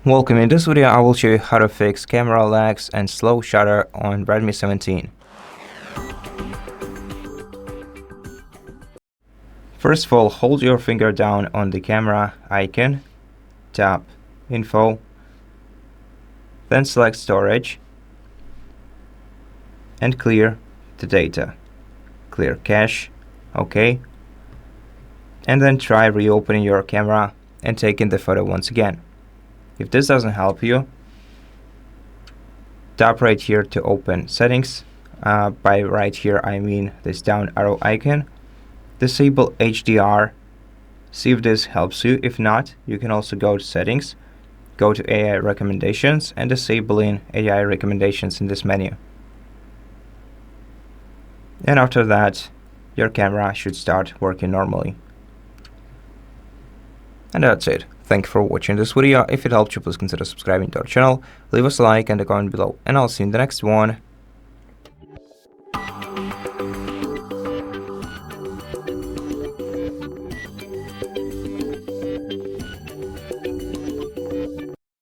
Welcome. In this video, I will show you how to fix camera lags and slow shutter on Redmi 17. First of all, hold your finger down on the camera icon, tap Info, then select Storage, and clear the data. Clear cache, OK. And then try reopening your camera and taking the photo once again. If this doesn't help you, tap right here to open settings. By right here, I mean this down arrow icon. Disable HDR. See if this helps you. If not, you can also go to settings, go to AI recommendations, and disabling AI recommendations in this menu. And after that, your camera should start working normally. And that's it. Thank you for watching this video. If it helped you, please consider subscribing to our channel, leave us a like and a comment below, and I'll see you in the next one.